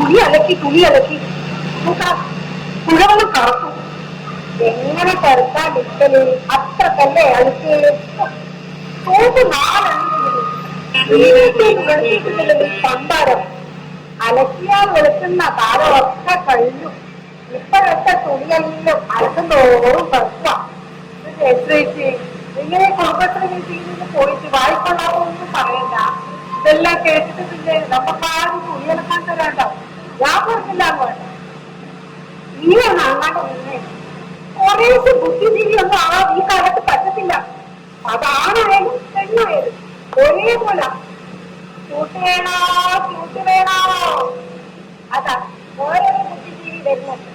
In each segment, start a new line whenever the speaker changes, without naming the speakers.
തുണി അലക്കി കുഴവെന്ന് കറക്കും. എങ്ങനെ കറുത്താ നിൽക്കല്? അത്രക്കല്ലേ അഴുക്ക്. സോപ്പ് പണ്ടാരം അലക്കിയാൽ വെളുക്കുന്ന കാലമൊക്കെ കഴിഞ്ഞു. ഇപ്പോഴത്തെ തുണിയെല്ലാം അലക്കും തോറും കറുക്കാം. ചേച്ചി ഇങ്ങനെ കുടുംബശ്രീ മീറ്റിംഗിൽ പോയിട്ട് വായിക്കൊള്ളാമോ ഒന്നും പറയണ്ട. ഇതെല്ലാം കേട്ടിട്ട് പിന്നെ നമുക്കാരും തുണിയെടുക്കാൻ തരാണ്ടോ? ഞാൻ പറഞ്ഞില്ല വേണ്ട. നീയാണ് അങ്ങാണ്ട് നിന്നേ. കുറേശ്ശെ ബുദ്ധിജീവിയൊന്നും ഈ കാലത്ത് പറ്റത്തില്ല. അതാണായാലും പെണ്ണായാലും ഒരേപോലെ ചൂട്ട് വേണോ ചൂട്ട് വേണോ, അതാ ഓരോ ബുദ്ധിജീവി വരുന്നുണ്ട്.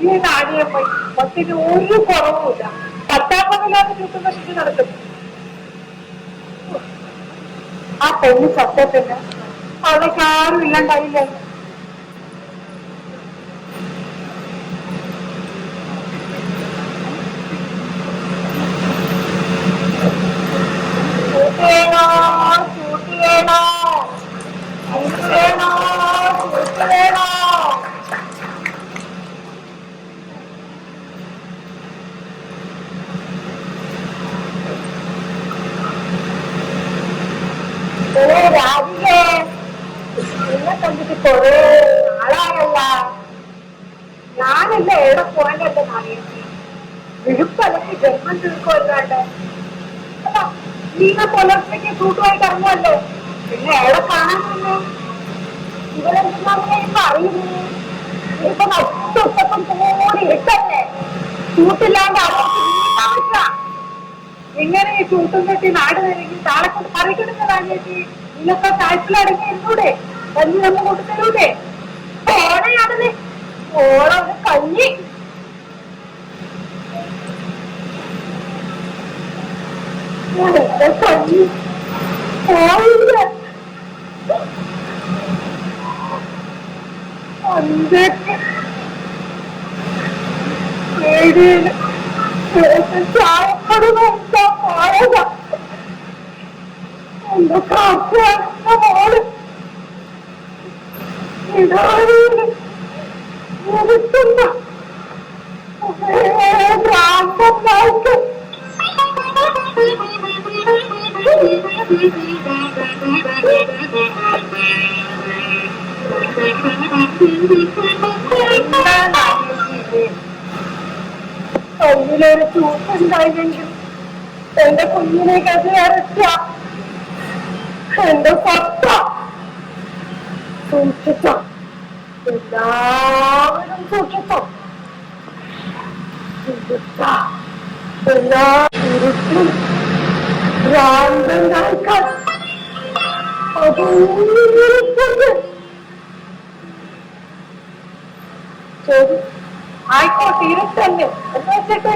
ഈ നാടിയെ പോയി മറ്റൊരു ഒരു കുറവുമില്ല. പത്താപ്പതില്ലാത്ത ചൂട്ടും കഷ്ടി നടക്കും. ആ പെണ്ണ് സത്യത്തിന് അവൾക്ക് ആരും ഇല്ലാണ്ടായില്ലേ? ചൂട്ടിയേണോ ചൂട്ടിയേണോ ചൂട്ടിയേണോ ചൂട്ടിയേണോ. രാജികേ, നിന്നെ കണ്ടിട്ട് കൊറേ നാളായല്ല. ഞാനല്ലേ എവിടെ പോകാനല്ലേ നാളേക്ക് വിഴുപ്പലക്ക് ജന്മം തീർക്കുമല്ലാണ്ട്. അല്ല, നീങ്ങ പുലർച്ചയ്ക്ക് കൂട്ടുമായിട്ട് ഇറങ്ങുമല്ലോ. പിന്നെ എവിടെ കാണാൻ തന്നെ ഇവരെന്തിനാ ഇപ്പൊ അറിയുന്നു? ഇപ്പൊ നഷ്ടം കൂടി ഇട്ടല്ലേ ചൂട്ടില്ലാണ്ട് അവർക്ക് ജീവിക്കാൻ പറ്റില്ല. ഇങ്ങനെ ഈ ചൂട്ടും കെട്ടി നാട് നിരങ്ങി താളക്കൊണ്ട് പറിക്കിടുന്നതാണ് ചേച്ചി. നിങ്ങൾക്ക് താഴ്ചയിലടങ്ങി ഇരുന്നൂടെ? കഞ്ഞി നമ്മൾ കൊണ്ടുതരൂലേ? ഓണയാണെന്ന് ഓണം കഞ്ഞി. കഞ്ഞി പോയില്ല. അഞ്ചൊക്കെ പേടിയില് ചായക്കട നോക്കാ പോയതാ. എന്റെ കാറ്റാണ് മോള് ഇടാറിയില്ല. ഭ്രാന്തമായിട്ട് കയ്യിലൊരു ചൂട്ടുണ്ടായില്ലെങ്കിൽ എന്റെ കുഞ്ഞിനെ കഥ അരച്ച എന്റെ സത്ത സൂക്ഷിച്ചോ, എല്ലാവരും സൂക്ഷിച്ചോ. എല്ലാ ഇരുട്ടും ഭ്രാന്തനായിക്കാൻ അതൊന്നിരിക്കുന്നത്. ശരി, ആയിക്കോട്ടെ, ഇരുട്ടല്ലേ എന്ന് വെച്ചിട്ട്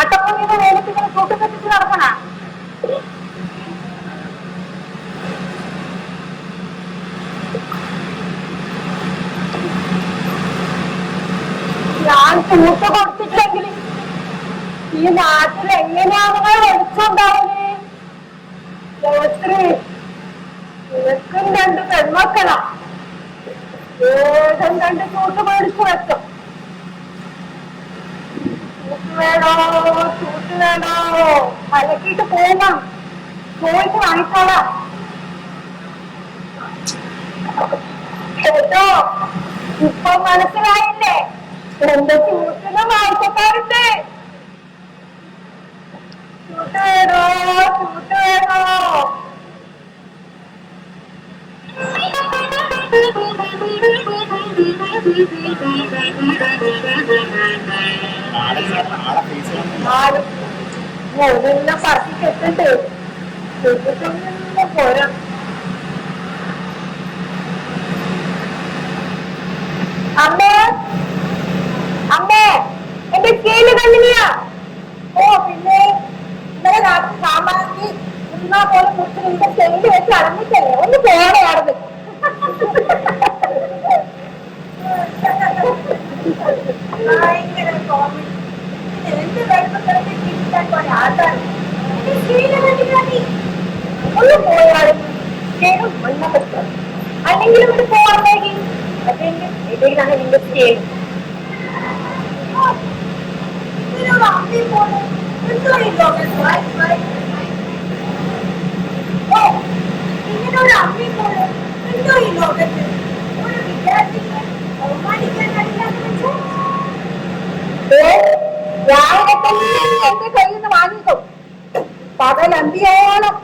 അട്ടപ്പുണ്ണിയുടെ വേലക്ക് ഇങ്ങനെ കൂട്ടുകെട്ടിച്ച് നടക്കണ. ഞാൻ ചൂട്ട് കൊടുത്തിട്ടില്ലെങ്കിൽ ഈ നാട്ടിൽ എങ്ങനെയാണ് വെളിച്ചുണ്ടാവുന്നത്? നിനക്കും രണ്ട് പെൺമക്കളാ. വേഗം രണ്ട് ചൂട്ട് മേടിച്ചു വെക്കും. ചൂട്ട് വേണോ ചൂട്ട് വേണോ അലക്കിയിട്ട് പോകാം. പോയിട്ട് വാങ്ങിക്കോളാം കേട്ടോ. ഇപ്പൊ മനസ്സിലായില്ലേ? എന്റെ ചൂട്ടിന് വായിക്കക്കാരുണ്ട്. ചൂട്ട് വേണോ ചൂട്ട് വേണോ. മോനെല്ലാം പറത്തി കെട്ടുണ്ട്. പോരാ. അമ്മേ അമ്മേ, എന്റെ സ്കെയില് കണ്ടില്ല? ഓ പിന്നെ ഇന്നലെ രാത്രി സാമ്പാറിന് ഉണ്ണാ പോലെ കുറിച്ച് നിന്റെ സ്കെയില് വെച്ച് അടങ്ങിട്ടല്ലേ. ഒന്ന് പോണെയായിരുന്നു. ഒന്ന് പോയാലും അല്ലെങ്കിൽ ഇവിടെ പോവാൻ അതെന്റെ ഇതിലാണ് ഇൻവെസ്റ്റ് ചെയ്യുന്നത്. ഇങ്ങനെ ഒരു അമ്മയും പോലെ എന്തോ ഈ ലോകത്ത് ഒരു വിദ്യാർത്ഥിക്ക് ബഹുമാനിക്കാൻ കഴിയില്ലാന്ന് വെച്ചാൽ രാവിലെ തന്നെ എന്റെ കയ്യിൽ നിന്ന് വാങ്ങിക്കും. പകലന്തിയോളം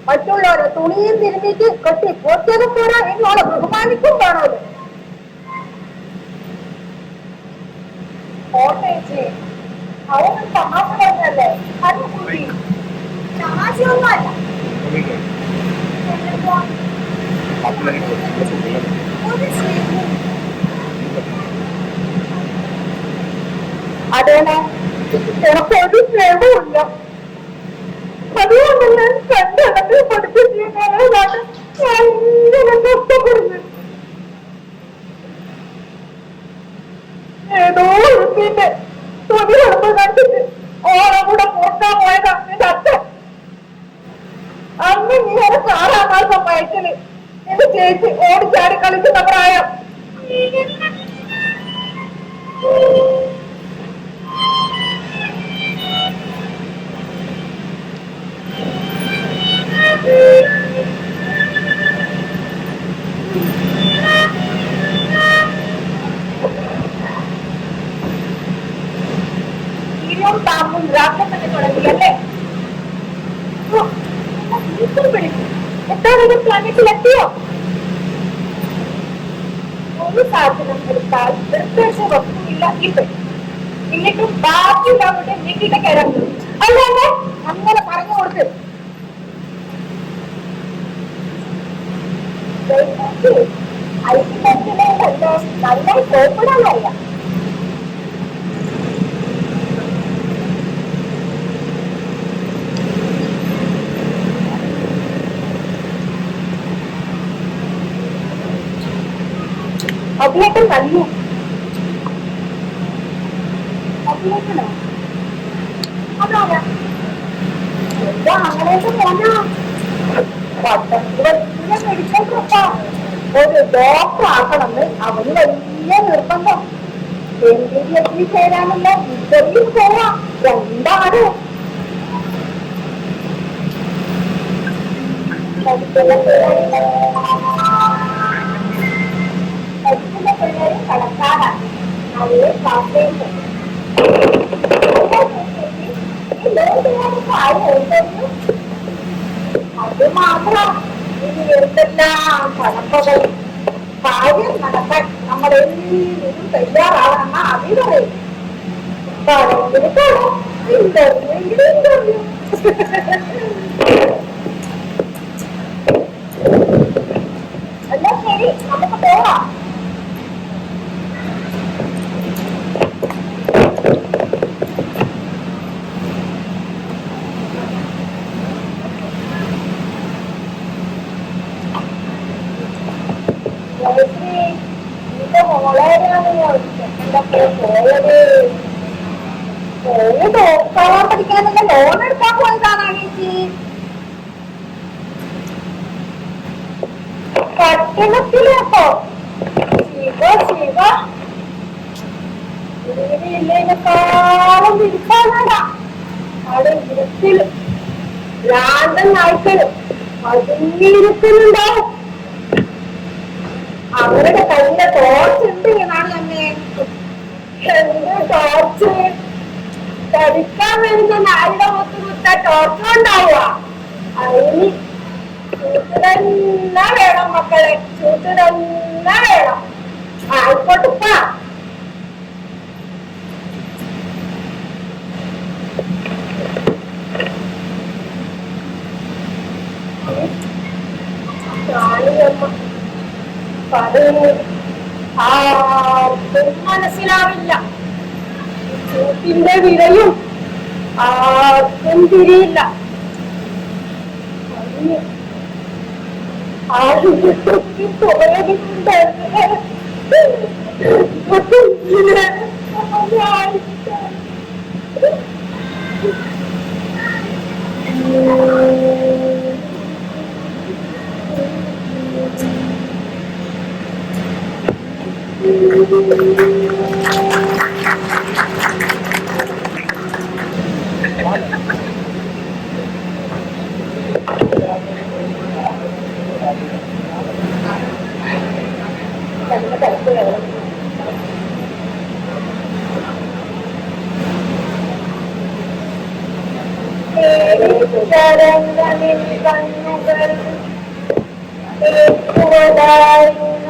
മറ്റുള്ളവരെ തുണിയും തിരുമ്മിട്ട് കെട്ടി പൊറ്റതും പോരാ, എന്നോളെ ബഹുമാനിക്കും വേണമല്ലോ. കോട്ടേച്ചി അവനും തമാശ പറഞ്ഞല്ലേ, അത് കൂട്ടി തമാശയൊന്നും അല്ല. അതേനെ എനക്കൊരു സ്നേഹമില്ല. അതുകൊണ്ട് ഞാൻ കണ്ടത് പഠിപ്പിച്ചിരിക്കാനാണ് ഞാൻ ഇങ്ങനെ കഷ്ടപ്പെടുന്നത്. ഏതോ ഒരുത്തിന്റെ തുണി കിടപ്പ് കണ്ടിട്ട് ഓളെ കൂടെ പോട്ടാൻ പോയതാ എന്റെ അച്ഛൻ. അന്ന് നീ ഒരു 6-ാം മാസം വയറ്റില് എന്റെ ചേച്ചി ഓടിച്ചാടി കളിക്കുന്ന പ്രായം. പാമ്പും രാത്രി തന്നെ തുടങ്ങിയല്ലേ? എത്ര പ്ലാനറ്റിലെത്തിയോ? ഒരു സാധനം എടുത്താൽ നിർദ്ദേശ വസ്തുവില്ല ഇപ്പൊ, എന്നിട്ടും ബാക്കിയുള്ളവരുടെ വീട്ടിലെ കിടന്നു. അല്ലേ അങ്ങനെ പറഞ്ഞു കൊടുത്ത് ഐക്യത്തിലേക്കല്ലോ നന്നായി കോപ്പിടാനറിയാം. അതിലേക്ക് നല്ലു അതിലേക്കണോ അതാരാ എന്താ അങ്ങനെയൊക്കെ പോന്നാ മെഡിക്കൽ ഗ്രൂപ്പാ. ഒരു ഡോക്ടർ ആക്കണമെന്ന് അവന് വലിയ നിർബന്ധം. MBBS ചേരാനുള്ള ഇന്റർവ്യൂ പോവാ. എന്താണ് പഠിക്കുന്ന പിള്ളേര് കടക്കാരാണ്. അവരെ ക്ലാസ്സിലേക്ക് അത് മാത്രം ഇനി എന്തെല്ലാം കടമ്പകൾ കാര്യം നടക്കാൻ നമ്മളെല്ലാം തയ്യാറാവണമെന്ന അഭിപ്രായം. ഇന്റർവ്യൂ എന്നാ ശരി, നമുക്ക് പോവാം. ഡോക്ടറാൻ പഠിക്കാനുള്ള ലോൺ എടുക്കാൻ പോയതാണ് ചേച്ചി. പട്ടണത്തിലേക്കോ? ശിവ ശിവ, ഇല്ലേക്കാളും വിരിപ്പാനാടാ അവിടെ ഇരുത്തിൽ രാണ്ടൻ നായ്ക്കള് പതുങ്ങിയിരിക്കുന്നുണ്ടാവും. അവരുടെ കയ്യിലെ ടോർച്ച് ഉണ്ട് എന്നാണ് തന്നെ. എന്ത് ടോർച്ച്? പഠിക്കാൻ വരുന്ന നായുടെ മുത്തുകുത്ത ടോർച്ച് ഉണ്ടാവുക. അതിന് ചൂട്ട് തന്നെ വേണം മക്കളെ, ചൂട്ട് തന്നെ വേണം. ആയിക്കോട്ടിപ്പാ. ആർക്കും മനസ്സിലാവില്ല. ചൂട്ടിന്റെ വിലയും ആർക്കും തിരിയില്ല. തരംഗമിൽ കണ്ണുകൾ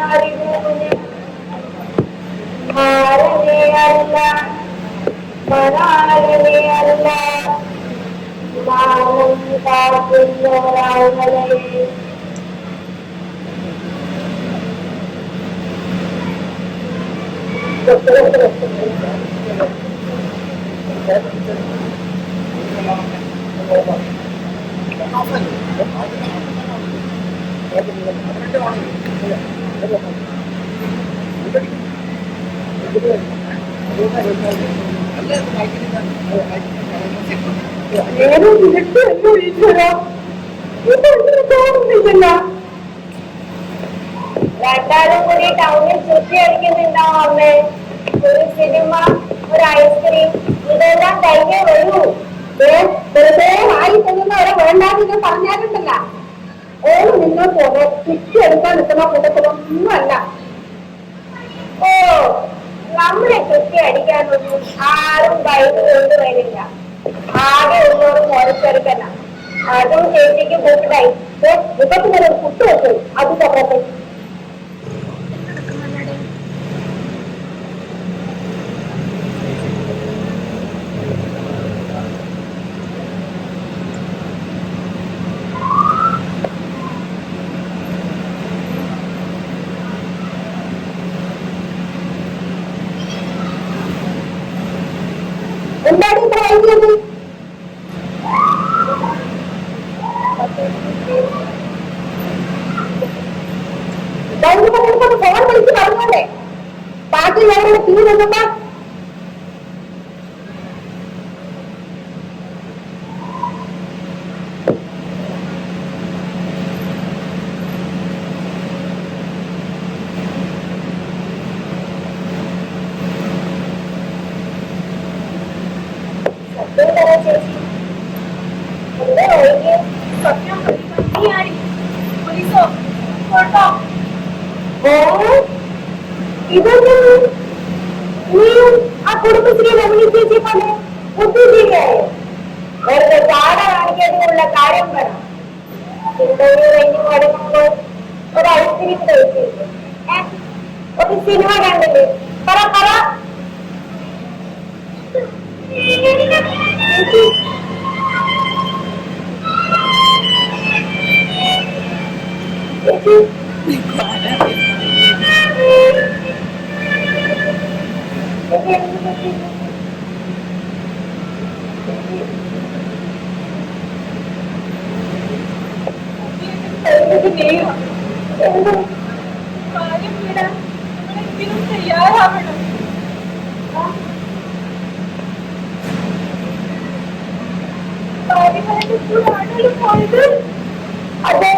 അറിവൂന് മാരനെയല്ല മണാലനെയല്ല മാനം കാക്കുന്നൊരാളെ രണ്ടാളും കൂടി ടൗണിൽ ചുറ്റി അടിക്കുന്നുണ്ടാവും അമ്മേ. ഒരു സിനിമ, ഒരു ഐസ്ക്രീം, ഇതെല്ലാം കഴിഞ്ഞേ വരൂ. വെറുതെ വായി തരുന്നവരെ വേണ്ടാന്ന് പറഞ്ഞാലുണ്ടല്ല. ഓള് നിങ്ങൾ പോലെ ചുറ്റി എടുക്കാൻ നിൽക്കുന്ന കൂട്ടത്തിലൊന്നും അല്ല. ഓ, നമ്മളെ ചുറ്റി അടിക്കാനൊന്നും ആരും ബൈക്ക് കൊണ്ടുവരില്ല. ആകെ ഉള്ളവരും ഓരോരുത്തർക്കല്ല. അതും ചേച്ചിക്ക് കൂട്ടായി മുഖത്തിനൊരു കുത്തു വെച്ചു. അത് തൊക്കട്ടെ. എന്താണ് ഇത്ര വൈകിയത്? ഫോൺ വിളിച്ച് പറഞ്ഞോണ്ടേ ബാക്കി ഞങ്ങളുടെ തീ നിന്നുമ്പോ ഇതൊന്നും നീയും ആ കുടുംബശ്രീ രമണി ചേച്ചി പോലെ ബുദ്ധിജീവിയായോ? വെറുതെ ചാട കാണിക്കാനുള്ള കാര്യം പറ. ഇന്റർവ്യൂ കഴിഞ്ഞ് മടങ്ങുമ്പോൾ ഒരു ഐസ്ക്രീം കഴിച്ചിരിക്കും, ഒരു സിനിമ കണ്ടില്ലേ? പറ പറ. തയ്യാറാവണം. പോയത് അതെ.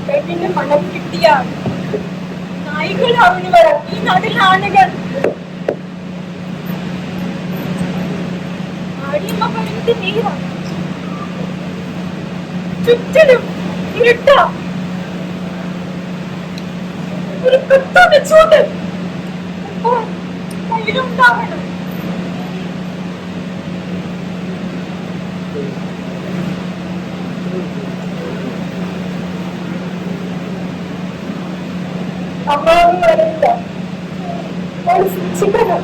പെണ്ണിന്റെ മണം കിട്ടിയ നായികളാവുന്നവർ ഈ നാട്ടിലെ ആളുകൾ. അടിയമ്മ പറയുന്നത് നീരാ. ചുറ്റിലും ഇരുട്ട. ഒരു കുത്തൊന്ന് ചൂട് കയ്യിലുണ്ടാവണം. അമ്മാവി വരില്ല. സൂക്ഷിക്കണം.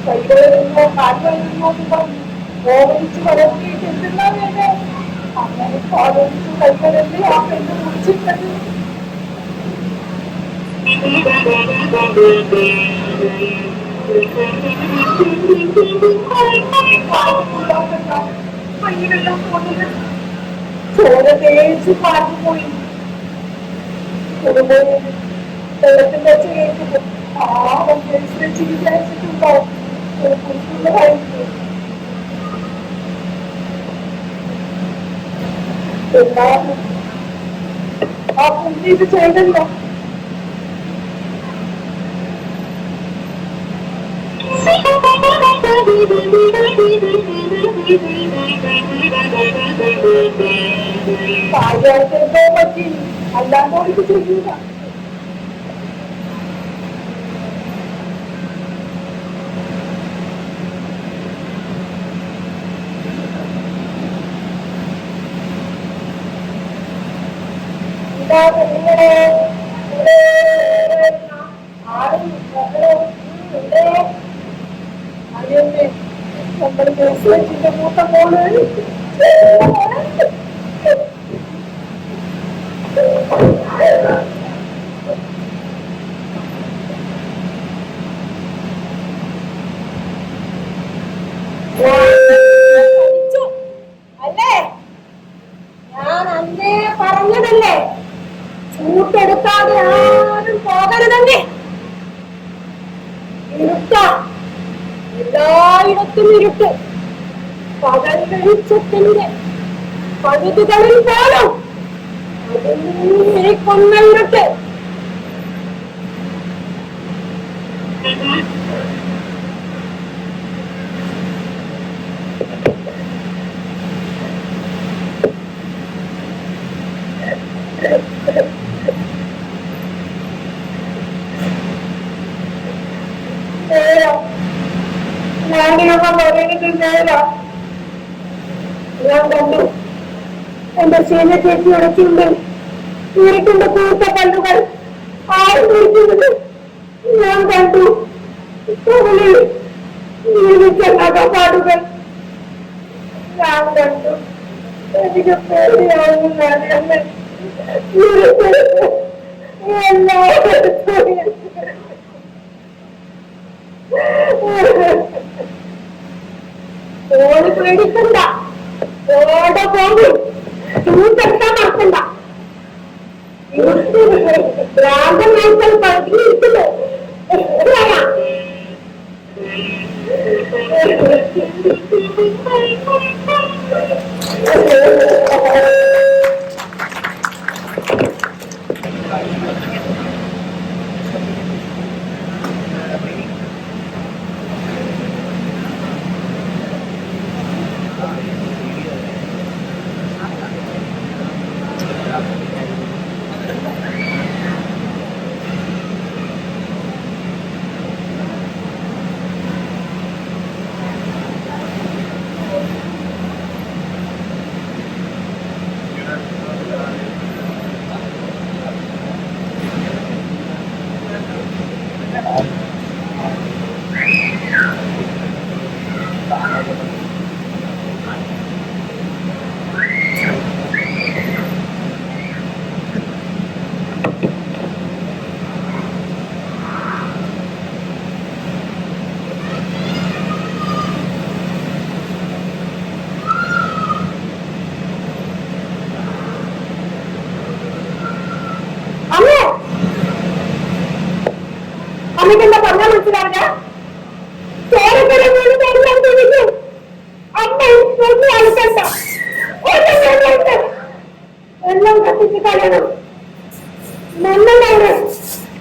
കൈകളിലോ കാലുകളിലോ ഓടിച്ച് വളർത്തിയിട്ട് എന്തെല്ലാ വേണ്ടേ? അങ്ങനെ പാലിച്ചു കൈകളിൽ ആ പെണ്ണ് മുറിച്ചിട്ടത്. കൈകളെല്ലാം പോകുന്നത് ചോര തേച്ച് പാർന്നു പോയി. വെള്ളത്തിന്റെ ചേർത്ത് പാവം വെച്ച് വിചാരിച്ചിട്ടുണ്ടാവും എല്ലാവരും ആ പുള്ളി ഇത് ചെയ്തല്ലോ. കാര്യമായിട്ടെന്തോ പറ്റി, അല്ലാണ്ടോ ഇത് ചെയ്യൂല. നമ്മുടെ മെസ്സേജിന്റെ മൂത്ത മോള് അല്ലേ? ഞാൻ അന്നേ പറഞ്ഞതല്ലേ, ചൂട്ടെടുക്കാതെ ആരും പോകരുതെന്നേ. ഇരുട്ട, എല്ലായിടത്തും ഇരുട്ട്. പകൽ വെളിച്ചത്തിന്റെ പഴുതുകളിൽ പോലും അതിനെ കൊന്ന ഇരുട്ട്. ഞാനിതൊക്കെ പറയുന്നത് നേരാ. ഞാൻ കണ്ടു എന്റെ ശീല ചേച്ചിയുടെ ചുണ്ടിൽ ഇരുട്ടിന്റെ കൂട്ട കല്ലുകൾ ആരും കുടിക്കുന്നത് ഞാൻ കണ്ടു. നഗപാടുകൾ ഞാൻ കണ്ടു. എനിക്ക് പേടിയാവുന്നു. ഞാൻ ഓടി പേടിക്കണ്ട, ഓടെ പോകും, ചൂട്ടെടുക്കാൻ നടക്കണ്ട. ഭ്രാന്തൻ മനസ്സിൽ പതിയിരിക്കുന്നു. തനിക്കെന്താ പറഞ്ഞാൽ മനസ്സിലാവില്ല. അമ്മ അളുക്കണ്ട, എല്ലാം കത്തിച്ച് കളയണം. നല്ലതാണ്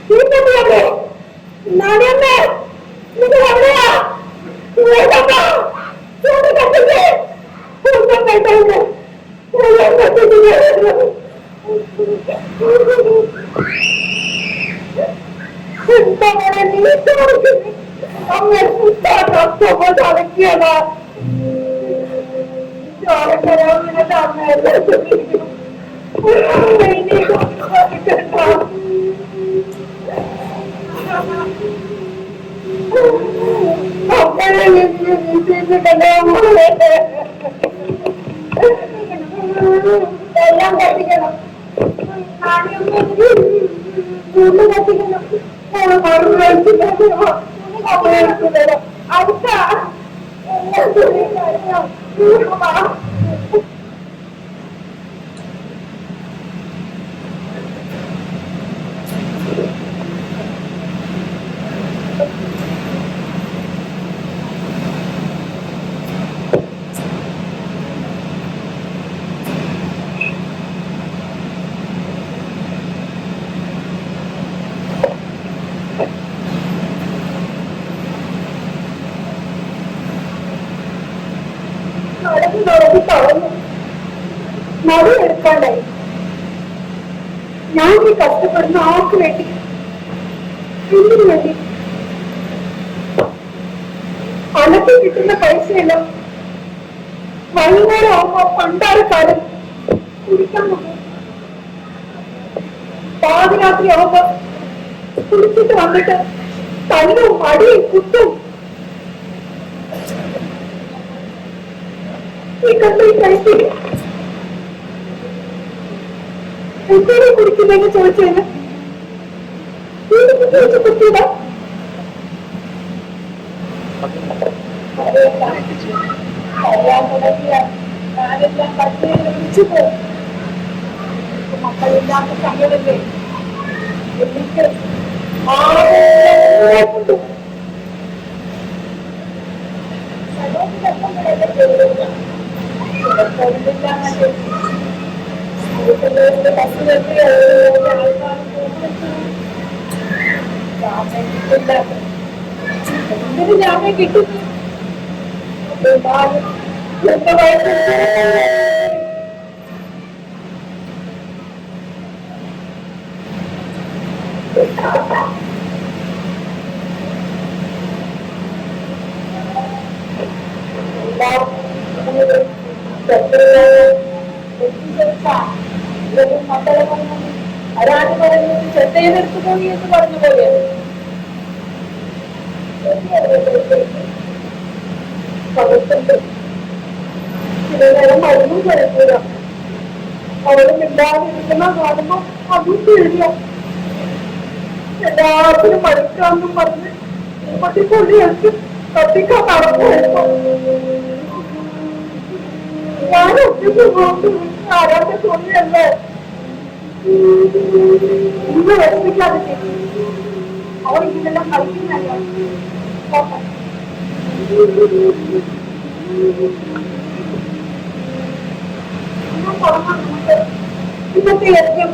ചീത്തല്ലേ നാണയമ്മേ, ഇത് എവിടെയാ ചൂട് കത്തിച്ച് എല്ലാം കത്തിച്ച് എല്ലാം കത്തിക്കണം. ചൂട് കത്തിക്കണം. അടുത്ത നടന്നു കളഞ്ഞു നടു എടുക്കാണ്ടായി. ഞാൻ ഈ കഷ്ടപ്പെടുന്ന ആർക്ക് വേണ്ടി, എന്തിനു വേണ്ടി? അനക്ക് കിട്ടുന്ന പൈസയെല്ലാം വൈകുന്നേരം ആവുമ്പോ പണ്ടാരക്കാരൻ കുടിക്കാൻ പോകും. പാതിരാത്രി ആവുമ്പോ കുടിച്ചിട്ട് വന്നിട്ട് തല്ലും അടിയും കുത്തും. ഈ കണ്ട ഈ പൈസ എന്തിനെ കുടിക്കുന്നെന്ന് ചോദിച്ചതിന് കുത്തിയതാ. അറിയാൻ തുടങ്ങിയ ഞാനെല്ലാം പട്ടിയെ വിളിച്ചു പോകും. മക്കളില്ലാത്ത സമയമല്ലേ എനിക്ക് എന്തിന് ജാമ്യം കിട്ടും? എന്റെ വയസ്സ് മക്കളെ പറഞ്ഞു ആരാണ് പറയുന്നത് ശ്രദ്ധയിലെടുത്തു പോയി എന്ന് പറഞ്ഞു പോലെ ചില നേരം മരുന്നും കഴിക്കൂല. അവര് മിണ്ടാതിരിക്കുന്ന കാണുമ്പോ അതും പേടിയ. എല്ലാത്തിനും മരിക്കാന്നും പറഞ്ഞ് പട്ടിക്കൊള്ളി വെച്ച് കത്തിക്കാൻ നടക്കുമായിരുന്നു. ഞാൻ ഒറ്റയ്ക്ക് നോക്കി ആരാന്റെ തുണിയല്ലേ ഇന്ന് വിഷമിക്കാതെ അവൾ ഇതിനെല്ലാം കളിക്കുന്നല്ലോ. തുടങ്ങാം നമുക്ക് ഇന്നത്തെ യജ്ഞം.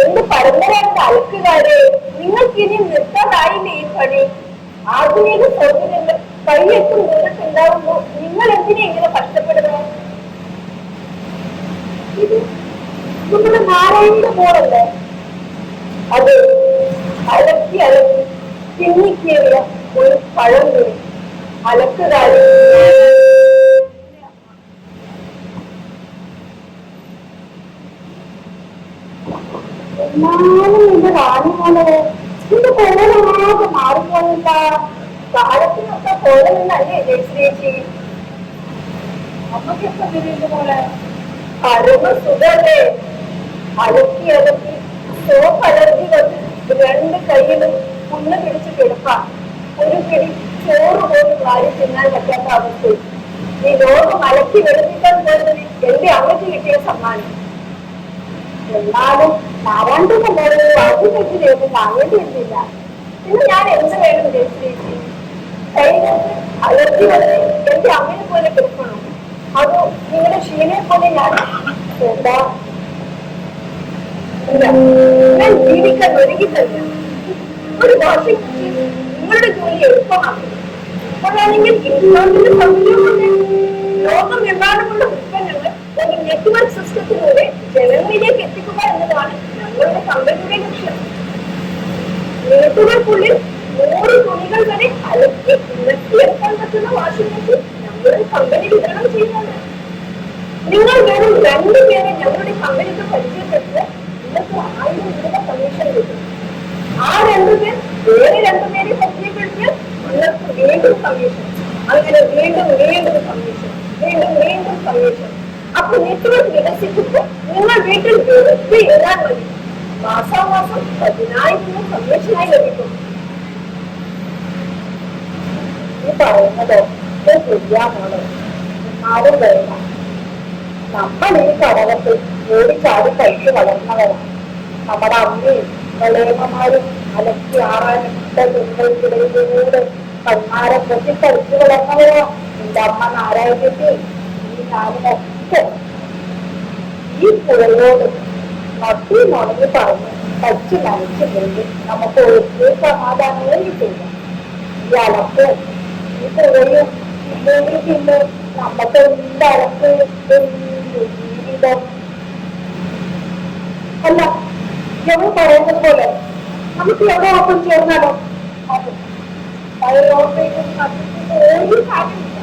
എന്റെ പരമ്പരാഗത അലക്കുകാരെ, നിങ്ങൾക്കിനി നിർത്താതായില്ലേ ഈ പണി? ആധുനിക സൗകര്യങ്ങൾ കൈയെത്തും ദൂരത്തുണ്ടാവുമ്പോ നിങ്ങൾ എന്തിനാ ഇങ്ങനെ കഷ്ടപ്പെടുന്നത്? ഇത് നമ്മുടെ നാരായണന്റെ മോളല്ലേ? അത് അലക്കി അലക്കി തിന്നിക്കേറിയ ഒരു പഴം കൂടി അലക്കുകാരി. എന്നാലും എന്റെ റാണിമോളെ നിന്റെ കോലമാകെ മാറിപ്പോയില്ല. കാലത്തിനൊക്കെ കോലമെന്നല്ലേ ജയശ്രീച്ചി? അമ്മക്കൊക്കെ എങ്ങനെയുണ്ട് മോളെ? പരമ സുഖല്ലേ? അലക്കി അലക്കി സോപ്പ് അലർജി വന്ന് രണ്ട് കൈയിലും മുന്ന് പിടിച്ച് കിടക്കാം. ഒരു പിടി ചോറ് പോലും വാരി തിന്നാൻ പറ്റാത്ത അവസ്ഥ. ഈ ലോകം അലക്കി വെളുപ്പിക്കാൻ പോയതിന് എന്റെ അമ്മയ്ക്ക് കിട്ടിയ സമ്മാനം. എന്നാലും നാരായണന്റെ മോളെ വാശി തെറ്റി ചെയ്ത് താങ്ങേണ്ടി വരുന്നില്ല. ഇന്ന് ഞാൻ എന്ത് വേണം ജയശ്രീച്ചി? കൈകൾക്ക് അലർജി വന്ന് എന്റെ അമ്മയെ പോലെ കിടക്കണം? അതോ നിങ്ങളുടെ ക്ഷീണയെ പോലെ ഞാൻ എന്താ? ഞാൻ ജീവിക്കാൻ ഒരുങ്ങി തന്നെ. ഒരു വാഷിംഗ് മെഷീൻ നിങ്ങളുടെ ജോലി എളുപ്പമാക്കും. അപ്പോഴാണെങ്കിൽ ഇൻഷുറൻസിന്റെ സൗകര്യമുണ്ട്. ലോകമെമ്പാടുമുള്ള ഉൽപ്പന്നങ്ങൾ ഒരു നെറ്റ്വർക്ക് സിസ്റ്റത്തിലൂടെ ജനങ്ങളിലേക്ക് എത്തിക്കുക എന്നതാണ് ഞങ്ങളുടെ കമ്പനിയുടെ ലക്ഷ്യം. മിനിറ്റുകൾക്കുള്ളിൽ 100 തുണികൾ വരെ അലക്കി ഉണക്കിയെടുക്കാൻ പറ്റുന്ന വാഷിംഗ് മെഷീൻ ഞങ്ങളുടെ കമ്പനി വിതരണം ചെയ്യുന്നുണ്ട്. നിങ്ങൾ വെറും 2 പേരെ ഞങ്ങളുടെ കമ്പനിക്ക് പരിചയപ്പെട്ട് നിങ്ങൾക്ക് 1000 രൂപ കമ്മീഷൻ കിട്ടും. ആ 2 പേർ വേറെ 2 പേരെ പരിചയപ്പെടുത്തി നിങ്ങൾക്ക് വീണ്ടും കമ്മീഷൻ. അങ്ങനെ വീണ്ടും വീണ്ടും കമ്മീഷൻ, വീണ്ടും വീണ്ടും കമ്മീഷൻ. അപ്പൊ നെറ്റ്വർക്ക് വികസിക്കുമ്പോൾ നിങ്ങൾ വീട്ടിൽ വെറുതെ എഴുതാൻ മതി. മാസാമാസം 10,000 കമ്മീഷനായി ലഭിക്കും. ഈ പറയുന്നതൊക്കെ ശരിയാണോ? ആരും വേണ്ട. നമ്മൾ ഈ കടകത്ത് ഓടിച്ചാടി കഴിച്ച് വളർന്നവരാണ്. നമ്മുടെ അമ്മയും വളേമ്മമാരും അലക്കി ആറാനിട്ട തുണികൾക്കിടയിലൂടെ കന്മാരെ പൊട്ടി കളിച്ച് വളർന്നവരോ. എന്റെ അമ്മ നാരായണത്തി ഈ ഞാനുമൊക്കെ ഈ പുഴയോട് നട്ടി മുടങ്ങി പറഞ്ഞ് കച്ച് നനച്ചു പോയി നമുക്ക് ഒരു സമാധാനവും കിട്ടില്ല. ഈ അലക്ക് ഈ പുഴയും ഇല്ലെങ്കിൽ പിന്നെ നമുക്ക് എന്തലക്ക് ജീവിതം അല്ല. ഞങ്ങൾ പറയുന്നത് പോലെ നമുക്ക് എവിടെ ഒപ്പം ചേർന്നാലോ? ഒരു കാര്യമില്ല.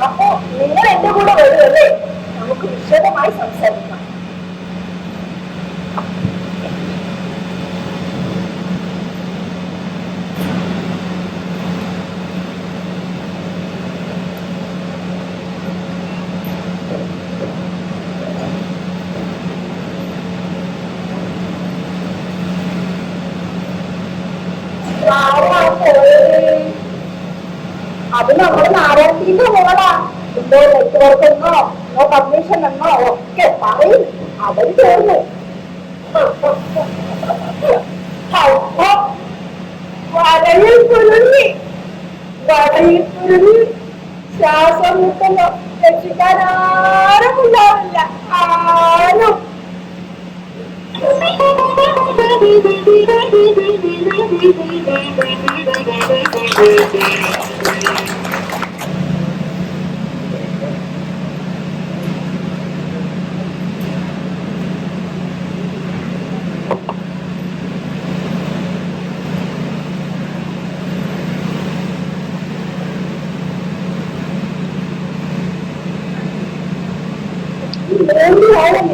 അപ്പോ നിങ്ങൾ എന്റെ കൂടെ വരുമല്ലേ? നമുക്ക് വിശദമായി സംസാരിക്കാം. അത് നമ്മുടെ നാരായണത്തിന്റെ മോളാ. ഇപ്പോ നെറ്റ്വർക്ക് എന്നോ നോ കമ്മീഷൻ എന്നോ ഒക്കെ പറയും. അവർ ചേർന്ന് വലയിൽ കുരുങ്ങി ശ്വാസം മുട്ടുമ്പോ രക്ഷിക്കാൻ ആരും ഉണ്ടാവില്ല. ആരും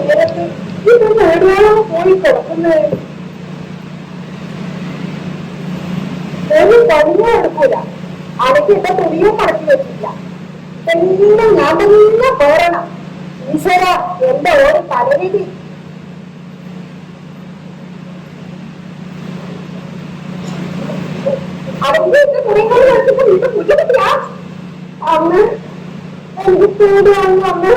നേരത്ത് ഇതൊന്നും എവിടെയാണോ പോയി കിടക്കുന്നത്? ഒരു പണിയോ എടുക്കൂല. അടക്കിട്ട തുണിയോ കടത്തി വെച്ചില്ല. എല്ലാം ഞാൻ തന്നെ പോരണം. ഈശ്വര, എന്റെ ഒരു തലവിധി. അടക്കിയിട്ട് തുണികൾ വെച്ചപ്പോ ഇത് കുറ്റത്തില്ല. അന്ന് എനിക്ക് പേടിയാണ്. അന്ന്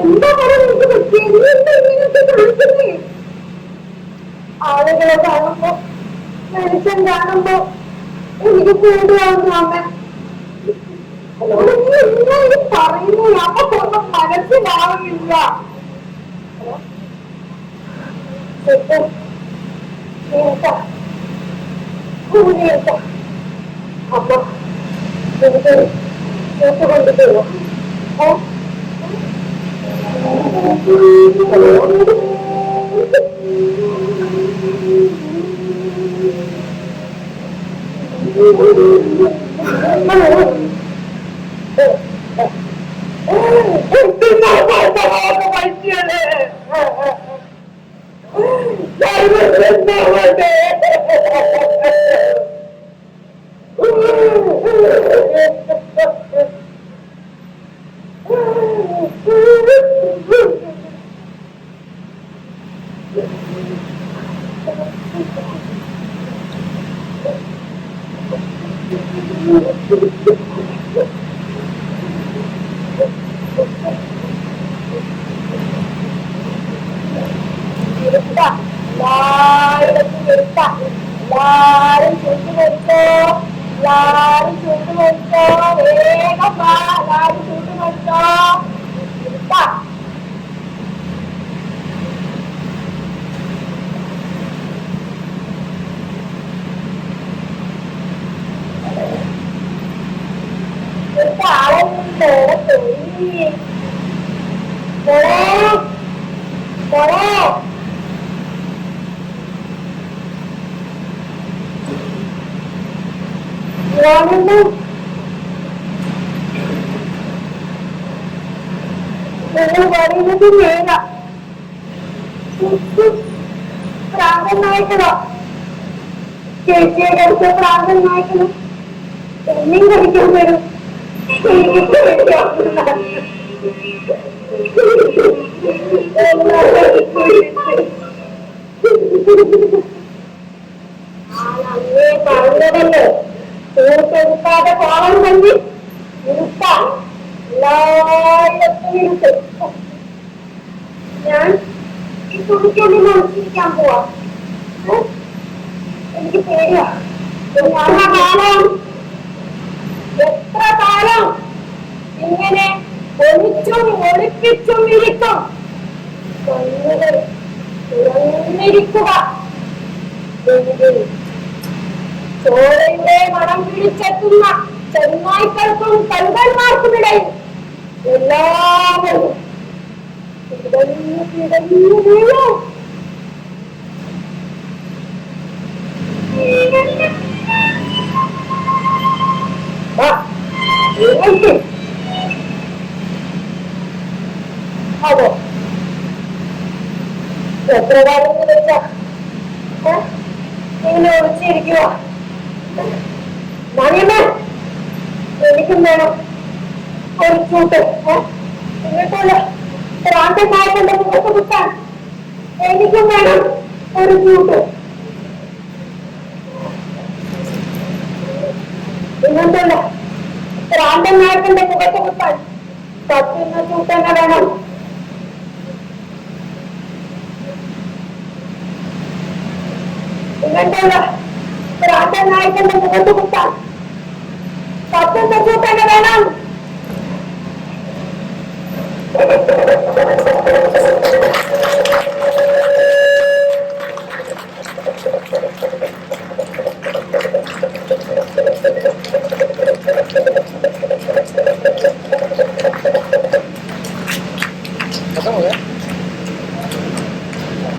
എന്താ പറയുന്നത്? ഇങ്ങനത്തെ കാണിക്കുന്നേ ആളുകളെ കാണുമ്പോ, മനുഷ്യൻ കാണുമ്പോ എനിക്ക് പേടിയാവുന്നു. അമ്മ എന്താ പറയുന്നു? നമുക്കൊന്നും മനസ്സിലാവുന്നില്ല. അമ്മ എനിക്ക് കേട്ടുകൊണ്ടിരുന്നു. എല്ലായിടത്തും ഇരുട്ട. എല്ലാരും ചുട്ടുമരിച്ചോ, എല്ലാരും ചുട്ടുമരിച്ചോ, വേഗം വാ, എല്ലാരും ചുട്ടുമരിച്ചോ, ഇരുട്ട. ആളുണ്ട് പറയുന്നത് നേര പ്രാന്തൻ നായക്കണോ? ചേച്ചിയെ കഴിച്ച പ്രാന്തൻ നായക്കണം എന്നെയും കഴിക്കാൻ വരും. അന്നേ പറഞ്ഞതല്ലേ തീർത്തെടുക്കാതെ പോകാൻ തന്നെ ഇരുട്ട. എല്ലായിടത്തും ഇരുട്ട്. ഞാൻ ഈ തുണിക്കൊണ്ടി മനസ്സിരിക്കാൻ പോവാ. എനിക്ക് പേടിയാ. കാലം എത്ര കാലം ഇങ്ങനെ ഒളിച്ചും ഒളിപ്പിച്ചും ഇരിക്കും. തുറന്നിരിക്കുക. ചോരയുടെ മണം പിടിച്ചെത്തുന്ന ചെന്നായ്ക്കൾക്കും കഴുകന്മാർക്കുമിടയിൽ എല്ലാവരും കിടന്നു കിടന്നു വീഴും. അതോ എത്ര കാലം വെച്ച ഇങ്ങനെ ഒളിച്ചിരിക്കുക. മണിയമ്മ എനിക്കും വേണം ഒരു ചൂട്ട്. എന്നിട്ടല്ല പ്രാന്തനായകന്റെ മുഖത്ത് കുത്താൻ എനിക്കും വേണം ഒരു ചൂട്ട്. എന്നിട്ടല്ല പ്രാന്തനായകന്റെ മുഖത്ത് കുത്താൻ കത്തുന്ന ചൂട്ട് തന്നെ വേണം. എന്നിട്ടല്ല പ്രാന്തനായകന്റെ മുഖത്ത് കുത്താൻ കത്തുന്ന ചൂട്ട് തന്നെ വേണം.